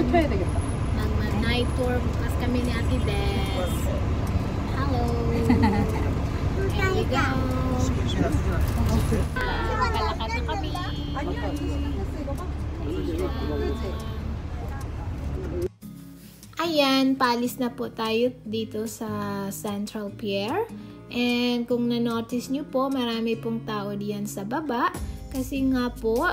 펴야 되겠다. Mag-night tour bukas kami ni Ate Des. Hello. Here we go. Kalakad na kami. Ayan, paalis na po tayo dito sa Central Pier. And kung na-notice nyo po, marami pong tao diyan sa baba. Kasi nga po,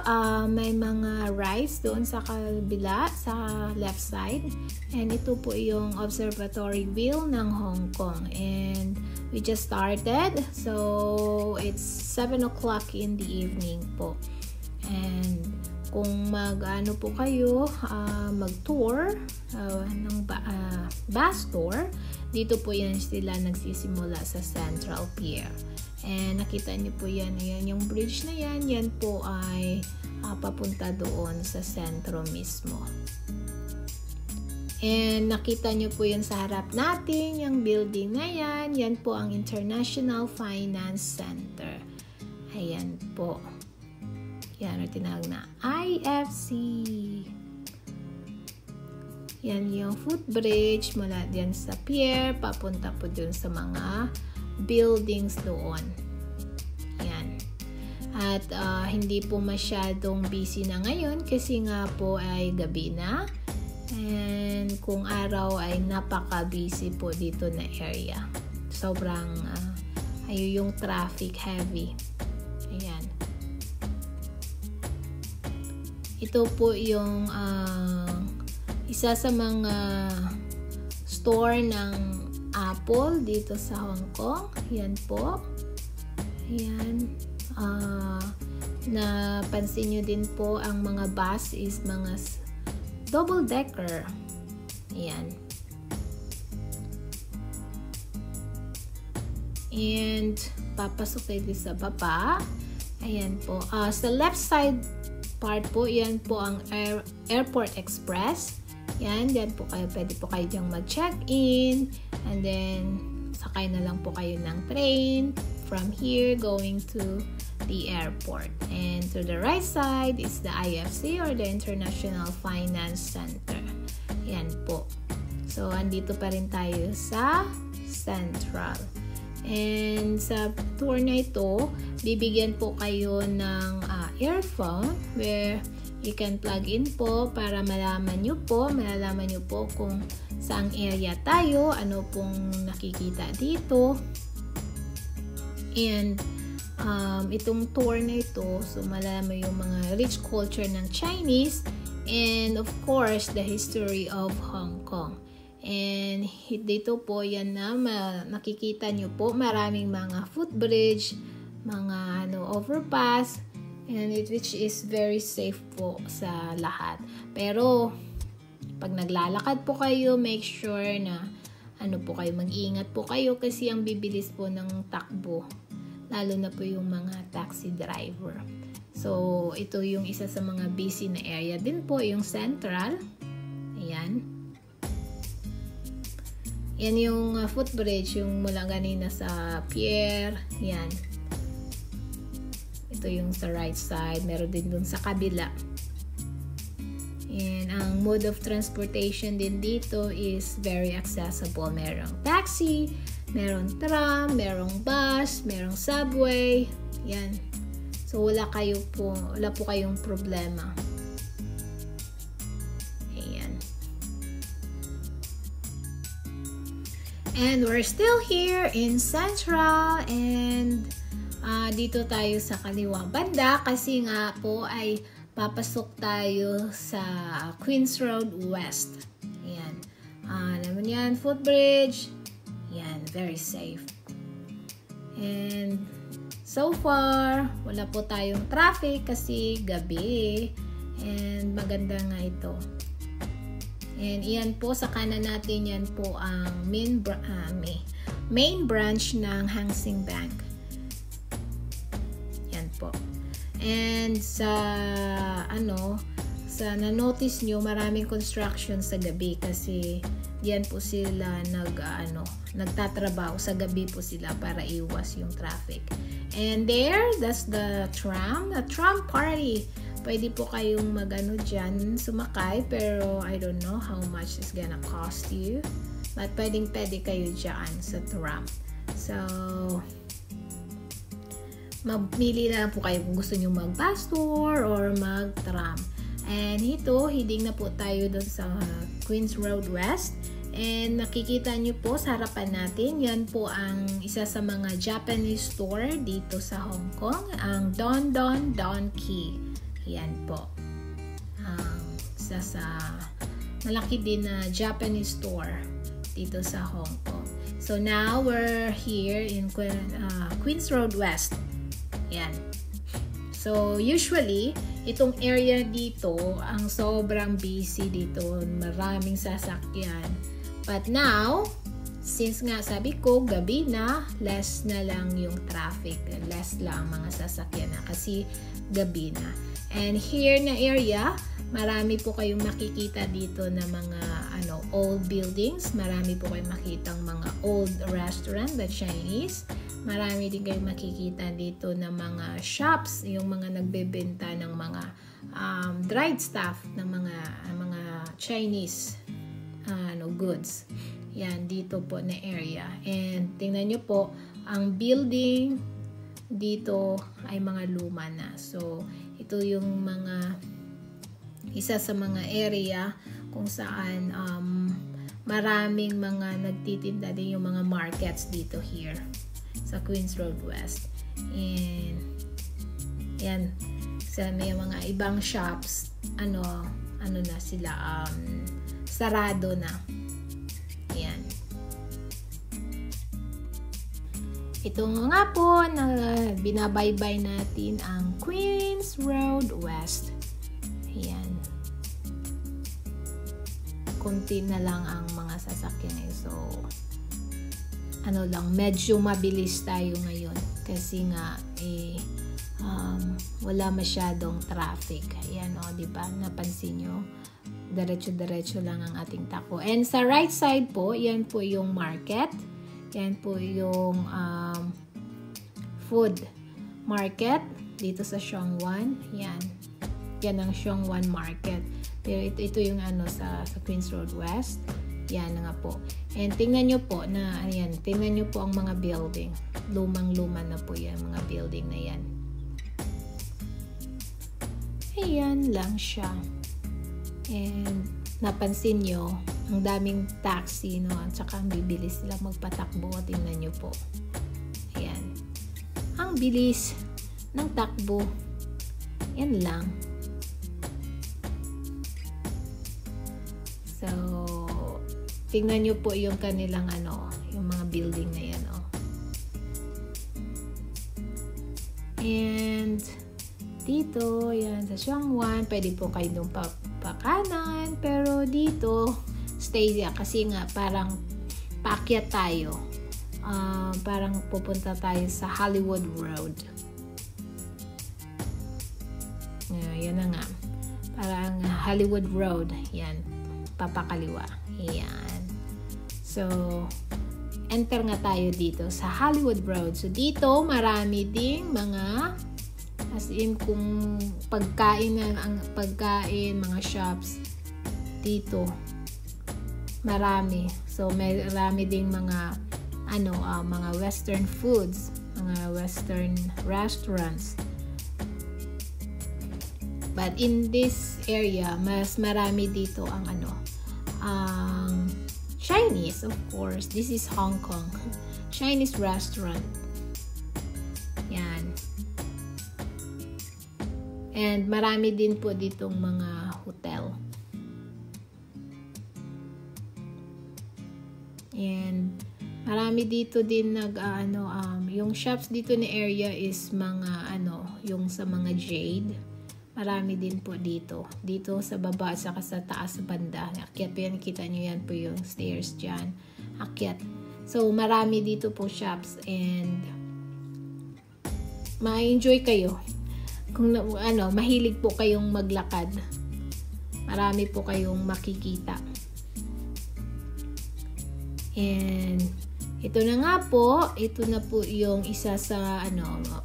may mga rides doon sa kabila, sa left side. And ito po yung observatory wheel ng Hong Kong. And we just started. So, it's 7 o'clock in the evening po. And kung mag-ano po kayo, mag-tour ng bus tour, dito po yan sila nagsisimula sa Central Pier. And nakita niyo po yan, yung bridge na yan, yan po ay papunta doon sa sentro mismo. And nakita niyo po yan sa harap natin, yung building na yan, yan po ang International Finance Center. Ayan po. Yan ang tinawag na IFC. Yan yung footbridge mula diyan sa pier, papunta po dun sa mga buildings doon. Yan. At hindi po masyadong busy na ngayon kasi nga po ay gabi na. And kung araw ay napaka-busy po dito na area. Sobrang yung traffic heavy. Ayan. Ito po yung isa sa mga store ng Apple dito sa Hong Kong. Yan po. Ayan. Napansin nyo din po ang mga bus is mga double decker. Ayan. And papasok tayo sa baba. Ayan po. Sa left side part po, yan po ang Airport Express. Yan po kayo, pwede po kayo diyang mag-check-in. And then, sakay na lang po kayo ng train from here going to the airport. And to the right side is the IFC or the International Finance Center. Yan po. So, andito pa rin tayo sa Central. And sa tour na ito, bibigyan po kayo ng earphone where you can plug in po para malalaman nyo po kung saang area tayo, ano pong nakikita dito. And itong tour na ito, so malalaman yung mga rich culture ng Chinese and of course the history of Hong Kong. And dito po yan na nakikita nyo po maraming mga footbridge, mga overpass, and which is very safe po sa lahat. Pero pag naglalakad po kayo, make sure na mag-iingat po kayo kasi ang bibilis po ng takbo, lalo na po yung mga taxi driver. So ito yung isa sa mga busy na area din po, yung Central. Ayan. Yan yung footbridge, yung mula ganina sa pier. Yan. Ito yung sa right side. Meron din dun sa kabila. And ang mode of transportation din dito is very accessible. Merong taxi, merong tram, merong bus, merong subway. Yan. So wala po kayong problema. And we're still here in Central and dito tayo sa kaliwang banda kasi nga po ay papasok tayo sa Queens Road West. Ayan. Naman yan, footbridge. Ayan, very safe. And so far, wala po tayong traffic kasi gabi. And maganda nga ito. And iyan po sa kanan natin, yan po ang main branch ng Hang Seng Bank. Yan po. And sa na-notice nyo, maraming construction sa gabi kasi yan po sila nagtatrabaho. Sa gabi po sila para iwas yung traffic. And there, that's the tram. The tram party. pwede po kayong mag-ano dyan, sumakay, pero I don't know how much it's gonna cost you. But pwede kayo dyan sa tram. So, mamili na lang po kayo kung gusto nyo mag-bus tour or mag-tram. And ito, heading na po tayo doon sa Queens Road West. And nakikita nyo po sa harapan natin, yan po ang isa sa mga Japanese store dito sa Hong Kong, ang Don Don Donki. Yan po. Isa sa malaki din na Japanese store dito sa Hong Kong. So now we're here in Queens Road West. Yan. So usually, itong area dito, ang sobrang busy dito. Maraming sasakyan. But now, since nga sabi ko, gabi na, less na lang yung traffic. Less lang mga sasakyan na kasi gabi na. And here na area, marami po kayong makikita dito na mga old buildings. Marami po kayong makitang mga old restaurant, the Chinese. Marami din kayong makikita dito na mga shops, yung mga nagbebenta ng mga dried stuff, ng mga Chinese goods. Yan, dito po na area. And tingnan nyo po, ang building dito ay mga luma na. So, ito yung isa sa mga area kung saan maraming mga nagtitinda din yung mga markets dito here sa Queens Road West. And yan, sa may mga ibang shops, ano na sila, sarado na. Yan. Ito nga po na binabaybay natin ang Queens Road West. Yan. Kunti na lang ang mga sasakyan eh. So, medyo mabilis tayo ngayon. Kasi nga, wala masyadong traffic. Ayan diba? Napansin nyo? Diretso-diretso lang ang ating takbo. And sa right side po, yan po yung market. Yan po yung food market dito sa Xiongwan. Yan. Yan ang Xiongwan market. Pero ito yung sa Queens Road West. Yan nga po. And tingnan nyo po na, ayan, tingnan nyo po ang mga building. Lumang-luma na po yan, mga building na yan. Ayan lang siya. And napansin nyo, ang daming taxi, at saka ang bibilis sila magpatakbo. Tingnan nyo po. Ayan. Ang bilis ng takbo. Yan lang. So, tingnan nyo po yung kanilang yung mga building na yan. And dito, yan, sa Xiongwan, pwede po kayo doon pakanan, pero dito, stay diyan kasi nga parang paakyat tayo. Parang pupunta tayo sa Hollywood Road. Yan na nga. Parang Hollywood Road. Yan. Papakaliwa. Yan. So, enter nga tayo dito sa Hollywood Road. So, dito, marami ding mga as in kung pagkain, mga shops dito. Marami. So, marami ding mga mga western foods, mga western restaurants. But in this area, mas marami dito ang Chinese, of course. This is Hong Kong. Chinese restaurant. Yan. And marami din po ditong mga hotel. And marami dito din yung shops dito na area is mga yung sa mga jade. Marami din po dito. Dito sa baba at saka sa taas banda. Akyat po yan. Kita nyo yan po yung stairs dyan. Akyat. So, marami dito po shops and ma-enjoy kayo. Kung mahilig po kayong maglakad. Marami po kayong makikita. And ito na nga po, ito na po yung isa sa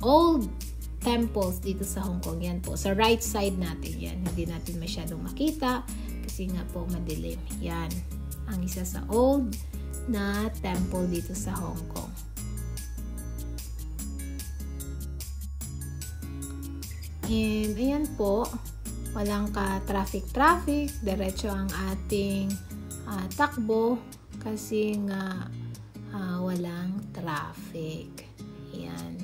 old temples dito sa Hong Kong. Yan po, sa right side natin yan. Hindi natin masyadong makita kasi nga po madilim. Yan, ang isa sa old na temple dito sa Hong Kong. And ayan po, walang ka-traffic, diretso ang ating takbo kasi nga walang traffic. Ayan.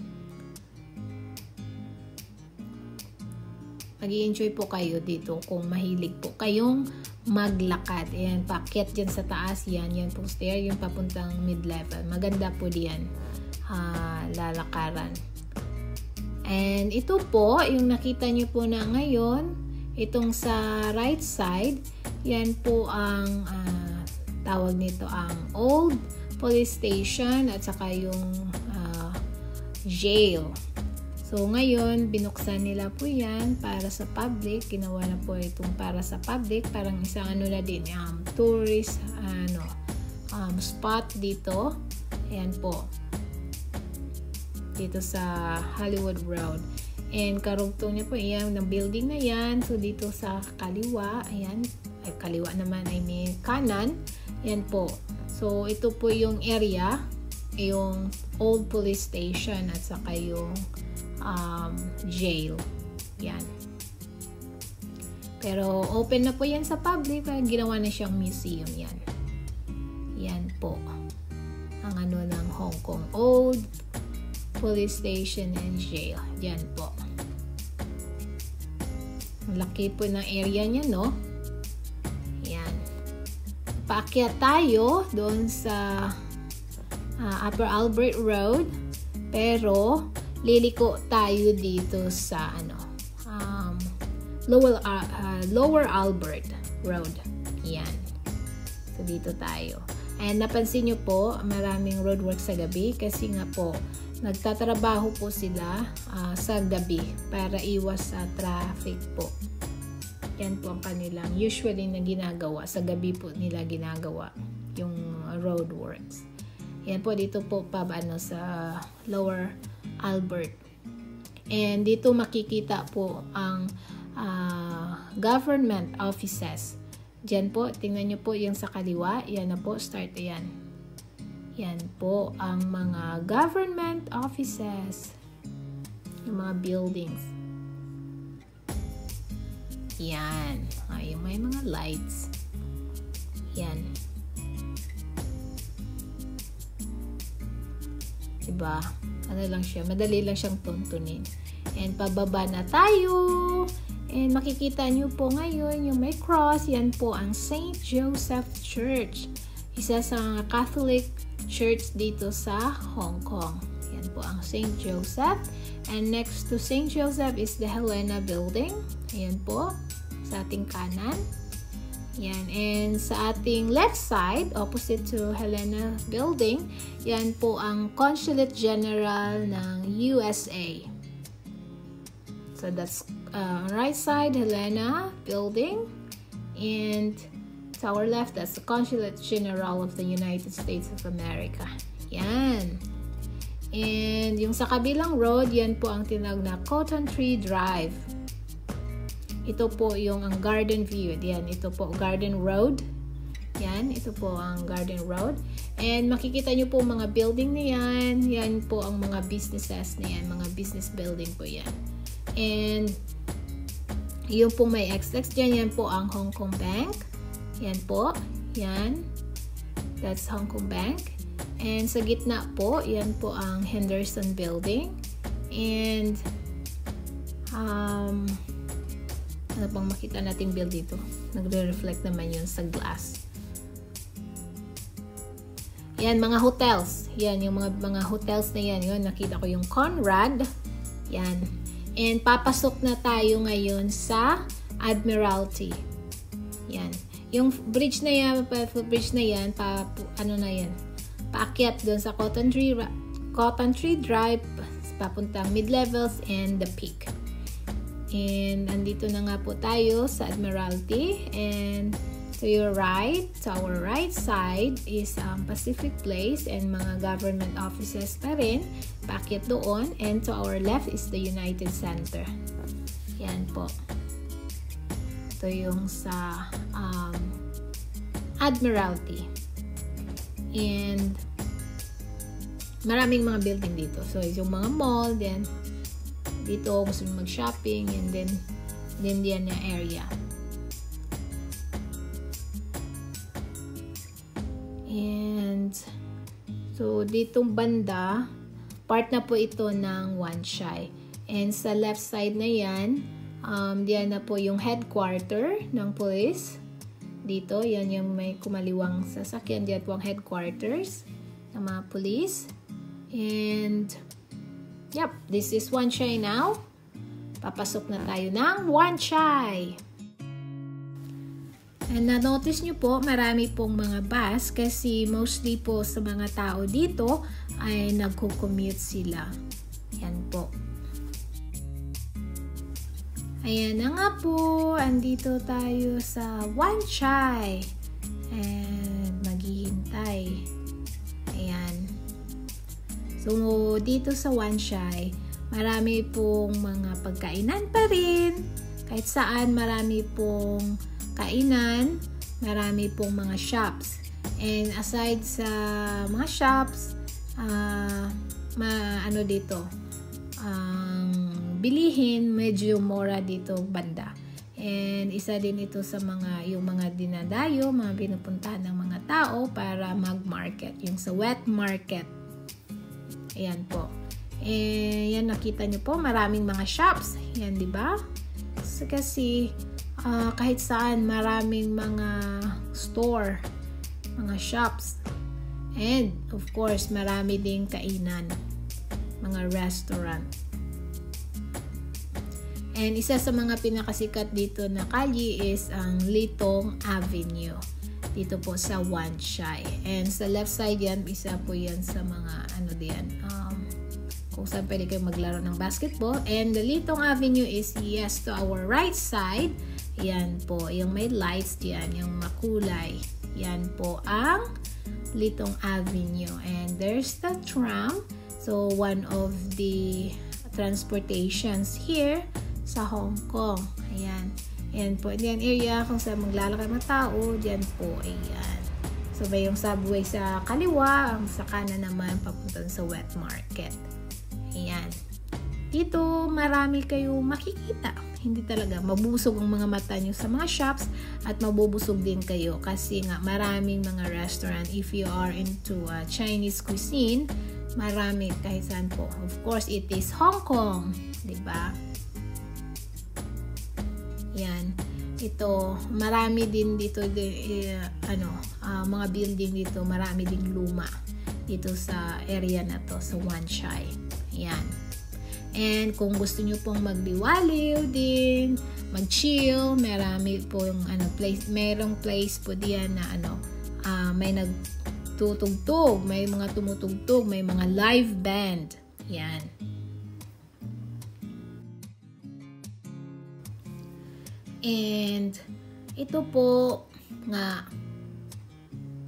Mag-i-enjoy po kayo dito kung mahilig po kayong maglakad. Ayan, paakyat dyan sa taas. Yan po stair, yung papuntang mid-level. Maganda po diyan lalakaran. And ito po, yung nakita nyo po na ngayon, itong sa right side, yan po ang tawag nito ang old police station at saka yung jail. So ngayon, binuksan nila po yan para sa public. Ginawa na po itong para sa public. Parang isang ano na din, tourist spot dito. Ayan po. Dito sa Hollywood Road. And karugtong niya po, yan, ng building na yan. So dito sa kaliwa, ayan, ay kaliwa naman, I mean kanan. Yan po. So ito po yung area, yung old police station at saka yung jail. Yan. Pero open na po yan sa public. Ginawa na siyang museum yan. Yan po. Ang ano ng Hong Kong Old Police Station and Jail. Yan po. Laki po ng area niya, no? Yan. Paakyat tayo doon sa Upper Albert Road. Pero liliko tayo dito sa Lower Albert Road. Yan. So dito tayo. And napansin nyo po, maraming roadworks sa gabi kasi nga po nagtatrabaho po sila sa gabi para iwas sa traffic po. Yan po ang kanilang usually na ginagawa. Sa gabi po nila ginagawa yung roadworks. Yan po, dito po sa Lower Albert. And dito makikita po ang government offices. Diyan po, tingnan nyo po yung sa kaliwa. Yan na po, start yan. Yan po ang mga government offices. Yung mga buildings. Yan. Ay, may mga lights. Yan. Diba? Ano lang siya, madali lang siyang tuntunin. And pababa na tayo. And makikita nyo po ngayon yung may cross. Yan po ang St. Joseph Church. Isa sa Catholic church dito sa Hong Kong. Yan po ang St. Joseph. And next to St. Joseph is the Helena Building. Ayan po. Sa ating kanan. Yan. And sa ating left side, opposite to Helena Building, yan po ang Consulate General ng USA. So that's right side, Helena Building. And to our left, that's the Consulate General of the United States of America. Yan. And yung sa kabilang road, yan po ang tinawag na Cotton Tree Drive. Ito po yung ang Garden View. Yan, ito po Garden Road. Yan, ito po ang Garden Road. And makikita nyo po mga building na yan. Yan po ang mga businesses na yan. Mga business building po yan. And yung po may XX dyan, yan po ang Hong Kong Bank. Yan po. Yan. That's Hong Kong Bank. And sa gitna po, yan po ang Henderson Building. And ano pang makita nating build dito? Nagre-reflect naman yun sa glass. Yan, mga hotels. Yan, yung mga hotels na yan. Yun, nakita ko yung Conrad. Yan. And papasok na tayo ngayon sa Admiralty. Yan. Yung bridge na yan, paakyat doon sa Cotton Tree Drive, papuntang Mid-Levels and the Peak. And andito na nga po tayo sa Admiralty. And To your right, to our right side is Pacific Place and mga government offices pa rin. Paakyat doon. And to our left is the United Center. Yan po. Ito yung sa Admiralty. And maraming mga building dito. So, yung mga mall, then dito gusto nyo mag-shopping, and then diyan na area. And so, ditong banda, part na po ito ng Wan Chai. And sa left side na yan, diyan na po yung headquarter ng police. Dito, yan yung may kumaliwang sasakyan. Diyan po ang headquarters ng mga police. And, yep, this is Wan Chai now. Papasok na tayo ng Wan Chai. And na-notice nyo po, marami pong mga bus kasi mostly po sa mga tao dito ay nagko-commute sila. Yan po. Ayan na nga po, andito tayo sa Wan Chai. And maghihintay. Ayan. So, dito sa Wan Chai, marami pong mga pagkainan pa rin. Kahit saan, marami pong kainan, marami pong mga shops. And aside sa mga shops, ano dito, bilihin, medyo mura dito banda. And isa din ito sa yung mga dinadayo, mga pinupuntahan ng mga tao para mag-market. Yung sa wet market. Ayan po. And yan, nakita nyo po, maraming mga shops. Yan, di ba? So, kasi kahit saan, maraming mga store, mga shops. And, of course, marami ding kainan, mga restaurant. And isa sa mga pinakasikat dito na kalye is ang Litong Avenue. Dito po sa Wan Chai. And sa left side yan, isa po yan sa mga kung saan pwede kayo maglaro ng basketball. And the Litong Avenue is to our right side. Yan po, yung may lights diyan, yung makulay. Yan po ang Litong Avenue. And there's the tram. So, one of the transportations here sa Hong Kong. Ayan. Ayan po. Diyan area kung saan maglalakad ng tao. Diyan po. Ayan. So, may yung subway sa kaliwa. Ang sa kanan naman papunta sa wet market. Ayan. Dito, marami kayong makikita. Hindi talaga. Mabubusog ang mga mata nyo sa mga shops at mabubusog din kayo kasi nga maraming mga restaurant. If you are into Chinese cuisine, marami kahit saan po. Of course, it is Hong Kong. Diba? Yan. Ito, marami din dito, mga building dito, marami ding luma dito sa area na to, sa Wan Chai. Yan. And kung gusto nyo pong magdiwaliw din, mag-chill, marami po yung place, merong place po diyan na may nagtutugtog, may mga tumutugtog, may mga live band. Yan. And ito po nga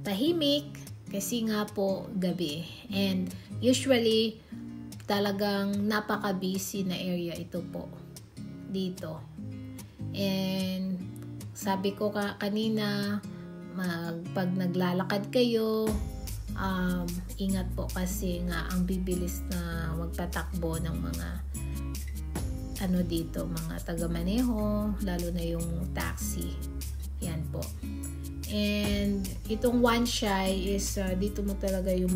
tahimik kasi nga po gabi. And usually talagang napaka-busy na area ito po dito. And sabi ko kanina, pag naglalakad kayo, ingat po kasi nga ang bibilis na magpatakbo ng mga dito, mga taga-maneho, lalo na yung taxi. Yan po. And itong Wan Chai is dito mo talaga yung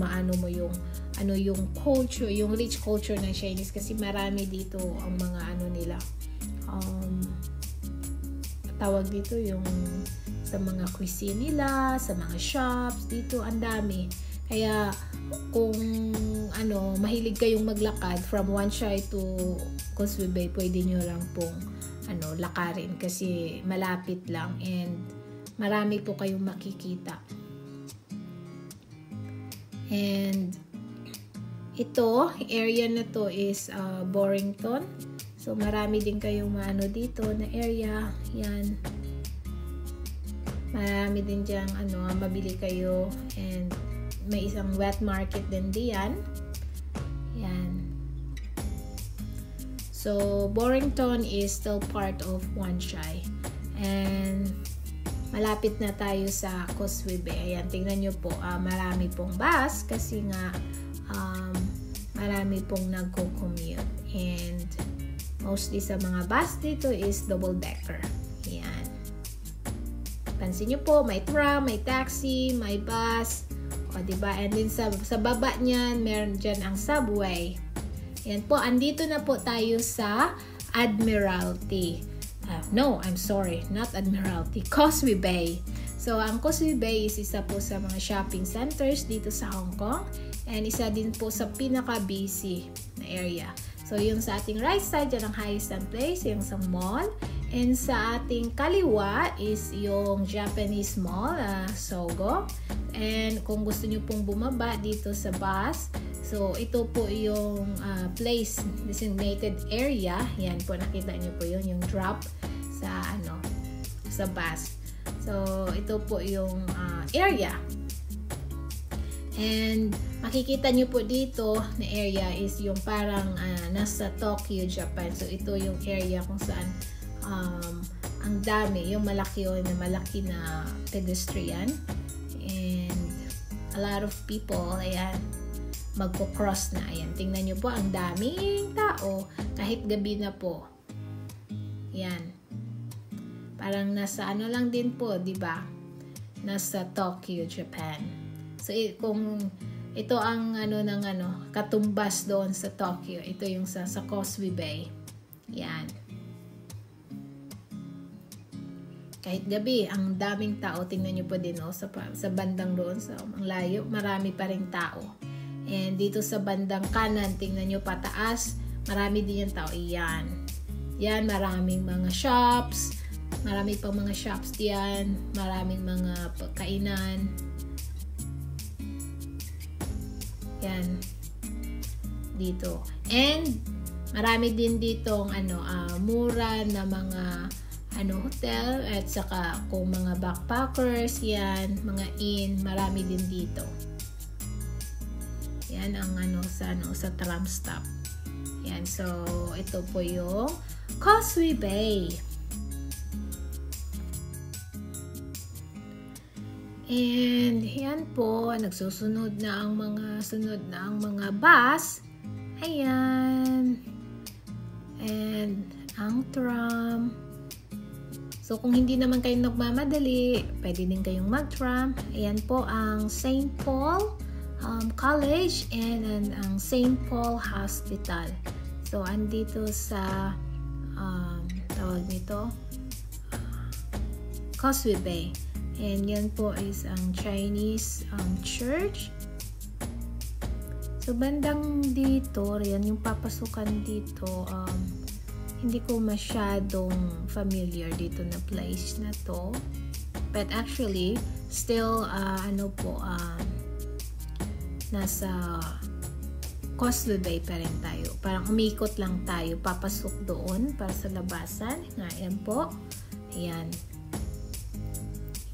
yung culture, yung rich culture ng Chinese kasi marami dito ang mga nila. Tawag dito yung sa mga cuisine nila, sa mga shops, dito ang dami. Kaya kung mahilig kayong maglakad from Wan Chai to Causeway Bay, pwede nyo lang pong lakarin kasi malapit lang and marami po kayong makikita. And ito, area na to is Borington. So marami din kayong dito na area. Yan. Marami din diyang mabili kayo, and may isang wet market din diyan. Yan. So, Borington is still part of Wan Chai. And malapit na tayo sa Causeway Bay. Ayan, tingnan nyo po, marami pong bus kasi nga marami pong nagko-commute. And mostly sa mga bus dito is double-decker. Ayan. Pansin nyo po, may tram, may taxi, may bus. O, diba? And then sa baba niyan, meron dyan ang subway. Ayan po, andito na po tayo sa Admiralty. No, I'm sorry, not Admiralty. Causeway Bay. So, ang Causeway Bay is isa po sa mga shopping centers dito sa Hong Kong. And isa din po sa pinaka-busy na area. So, yung sa ating right side, yan ang Hysan Place, yung sa mall. And sa ating kaliwa is yung Japanese Mall, Sogo. And kung gusto nyo pong bumaba dito sa bus, so ito po yung place, designated area. Yan po, nakita nyo po yun, yung drop sa bus. So, ito po yung area. And makikita nyo po dito na area is yung parang nasa Tokyo, Japan. So, ito yung area kung saan ang dami, yung malaki na pedestrian, and a lot of people, ayan, magpo-cross na. Ayan, tingnan nyo po, ang daming tao kahit gabi na po. Ayan, parang nasa lang din po, di ba? Nasa Tokyo, Japan. So, kung ito ang katumbas doon sa Tokyo, ito yung sa Causeway Bay. Ayan. Kahit gabi, ang daming tao. Tingnan nyo po din sa bandang doon, sa layo, marami pa rin tao. And dito sa bandang kanan, tingnan nyo pataas, marami din yung tao. Yan. Yan, maraming mga shops. Marami pang mga shops diyan. Maraming mga pagkainan. Yan. Dito. And marami din ditong mura na mga hotel, at saka kung mga backpackers, yan, mga inn, marami din dito. Yan ang sa tram stop. Yan, so ito po yung Causeway Bay. And yan po, nagsusunod na ang mga bus. Ayan. And ang tram. So, kung hindi naman kayo nagmamadali, pwede din kayong mag-tram. Ayan po ang St. Paul College and ang St. Paul Hospital. So, andito sa tawag nito Causeway Bay. And yan po is ang Chinese church. So, bandang dito, yan yung papasukan dito. Hindi ko masyadong familiar dito na place na to. But actually, still, nasa Causeway Bay pa rin tayo. Parang umikot lang tayo, papasok doon para sa labasan. Ayan po. Ayan.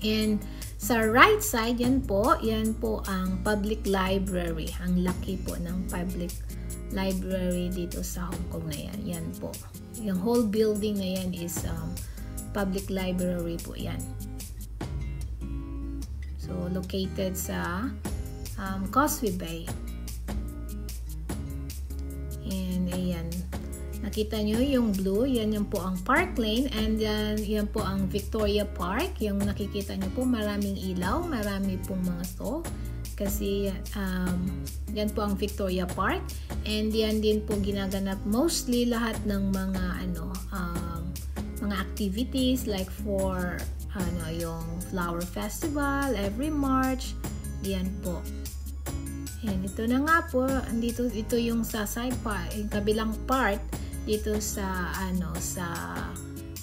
And sa right side, yan po ang public library. Ang laki po ng public library dito sa Hong Kong na yan. Yan po. Yung whole building na yan is public library po yan. So, located sa Causeway Bay. And ayan. Nakita nyo yung blue, yan po ang Park Lane, and yan po ang Victoria Park. Yung nakikita nyo po, maraming ilaw, marami pong mga stall. Kasi yan po ang Victoria Park, and yan din po ginaganap mostly lahat ng mga mga activities like for yung Flower Festival every March. Yan po. And ito na nga po, ito yung sa side part, yung kabilang part dito sa sa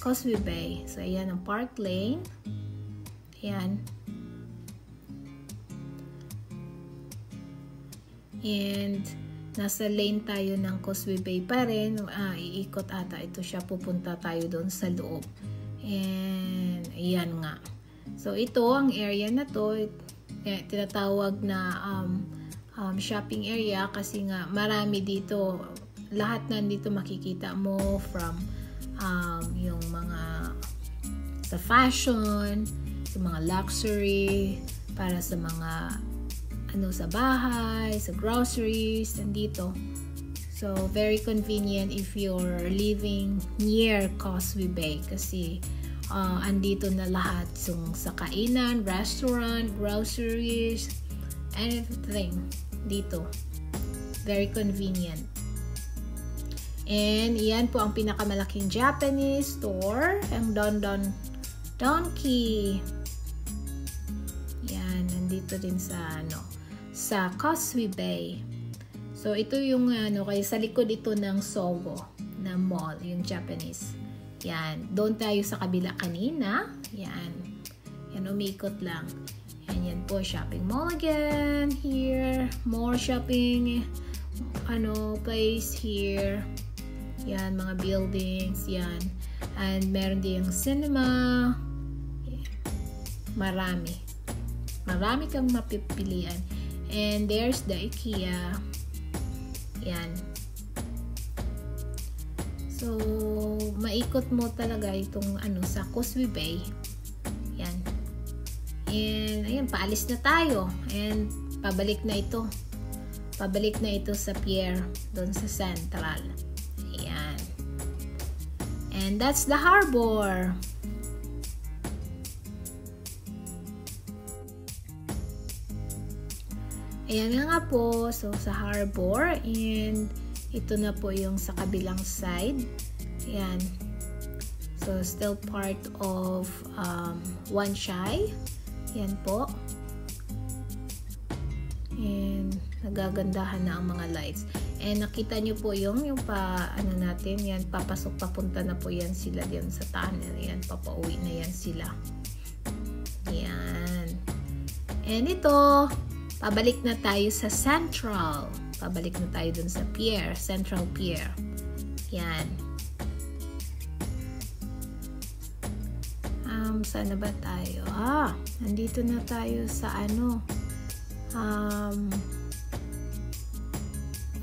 Causeway Bay. So ayan ang Park Lane. Ayan. And nasa lane tayo ng Causeway Bay pa rin. Iikot ata ito siya, pupunta tayo doon sa loob. And ayan nga. So ito, ang area na to, tinatawag na shopping area kasi nga marami dito. Lahat nandito makikita mo from yung mga sa fashion, sa mga luxury, para sa mga sa bahay, sa groceries, nandito. So, very convenient if you're living near Causeway Bay kasi andito na lahat sa kainan, restaurant, groceries, anything dito. Very convenient. And yan po ang pinakamalaking Japanese store, ang Don Donki. Yan, nandito din sa Causeway Bay. So, ito yung kaya sa likod ito ng Sogo na mall, yung Japanese. Yan. Doon tayo sa kabila kanina. Yan. Yan, umikot lang. Yan po, shopping mall again. Here. More shopping place here. Yan, mga buildings. Yan. And meron din yung cinema. Yan. Marami. Marami kang mapipilian. And there's the IKEA. Yan. So, maikot mo talaga itong sa Causeway Bay. Yan. And, ayan, paalis na tayo. And, pabalik na ito. Pabalik na ito sa pier, doon sa Central. Ayan. And, that's the harbor. Ayan nga po, so sa harbor, and ito na po yung sa kabilang side. Ayan. So, still part of Wan Chai. Ayan po. And nagagandahan na ang mga lights. And nakita nyo po yung natin, yan, papasok, papunta na po yan sila yan sa tunnel. Yan, papauwi na yan sila. Ayan. And ito, pabalik na tayo sa Central. Pabalik na tayo dun sa pier, Central Pier. Yan. Saan na ba tayo? Nandito na tayo sa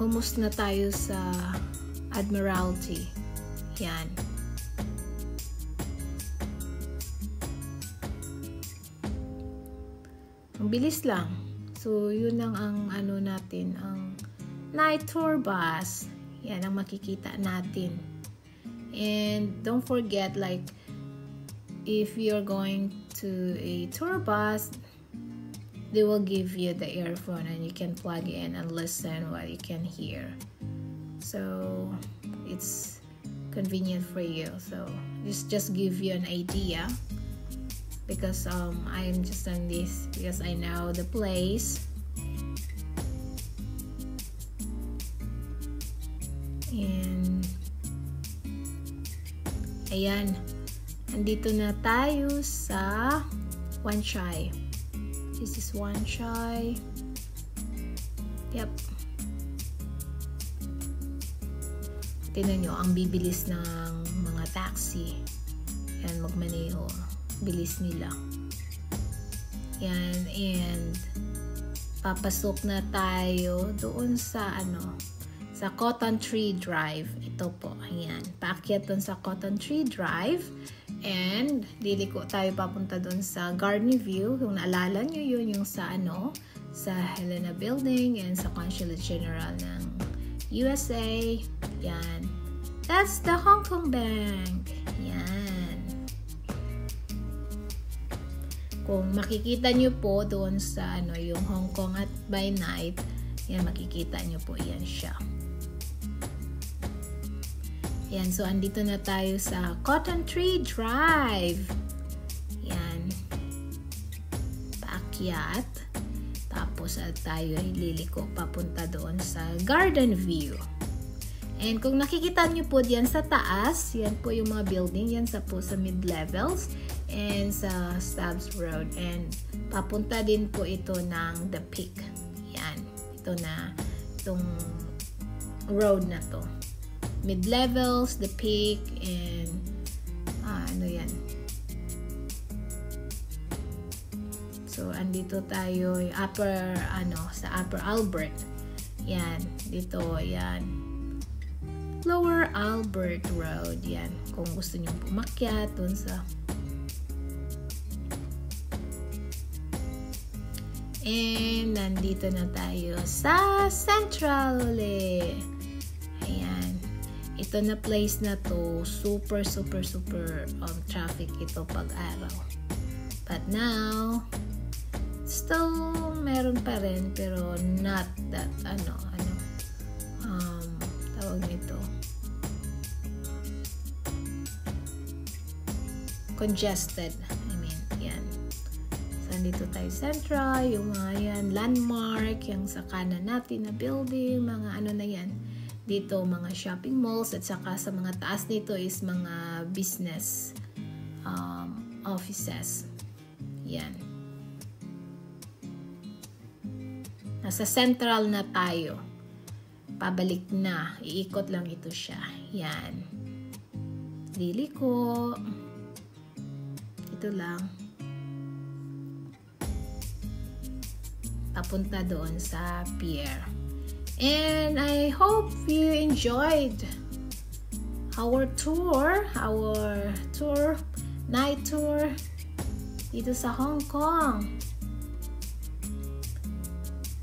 almost na tayo sa Admiralty. Yan. Ang bilis lang. So, yun lang ang natin, ang night tour bus. Yan ang makikita natin. And don't forget, like, if you're going to a tour bus, they will give you the earphone and you can plug in and listen what you can hear. So, it's convenient for you. So, just give you an idea. Because I'm just on this because I know the place. And ayan, andito na tayo sa Wan Chai. This is Wan Chai. Yep. Tingnan nyo, ang bibilis ng mga taxi. Yan, magmaneho. Bilis nila. Yan, and papasok na tayo doon sa sa Cotton Tree Drive. Ito po, ayan. Paakyat doon sa Cotton Tree Drive and liliko tayo papunta doon sa Garden View. Kung naalala nyo yun, yung sa sa Helena Building and sa Consulate General ng USA. Yan. That's the Hong Kong Bank. Yan. Kung makikita nyo po doon sa yung Hong Kong at by night, yan, makikita nyo po yan siya. Yan, so andito na tayo sa Cotton Tree Drive. Yan. Paakyat. Tapos tayo ay liliko papunta doon sa Garden View. And kung nakikita nyo po diyan sa taas, yan po yung mga building, yan sa mid-levels and sa Stubbs Road. And papunta din po ito ng The Peak. Yan. Itong road na to. Mid-levels, The Peak, and yan. So, andito tayo sa Upper Albert. Yan, dito, yan. Lower Albert Road, yan. Kung gusto niyo pumakyat dun sa... And, nandito na tayo sa Central ulit. Ayan. Ito na place na to, super traffic ito pag-araw. But now, still meron pa rin, pero not that, tawag nito, congested. I mean, yan. So, dito tayo Central, yung mga yan, landmark, yung sa kanan natin na building, mga ano na yan. Dito, mga shopping malls, at saka sa mga taas nito is mga business offices. Yan. Nasa Central na tayo. Pabalik na. Iikot lang ito siya. Yan. Liliko. Ito lang. Papunta doon sa pier. And I hope you enjoyed our night tour dito sa Hong Kong.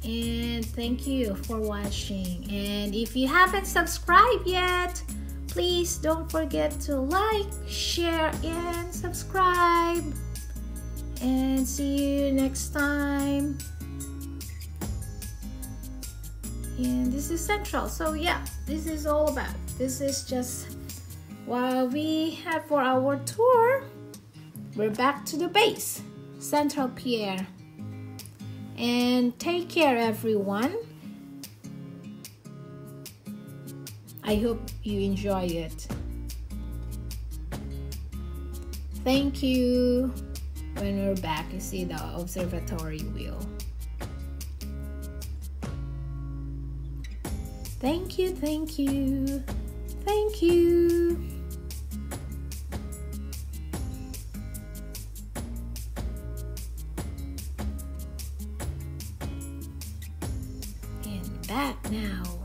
And thank you for watching. And if you haven't subscribed yet, please don't forget to like, share, and subscribe. And see you next time. And this is Central. So yeah, this is all about. This is just what we had for our tour. We're back to the base, Central Pier. And take care, everyone. I hope you enjoy it. Thank you. When we're back, you see the observatory wheel. Thank you, thank you, thank you. And back now.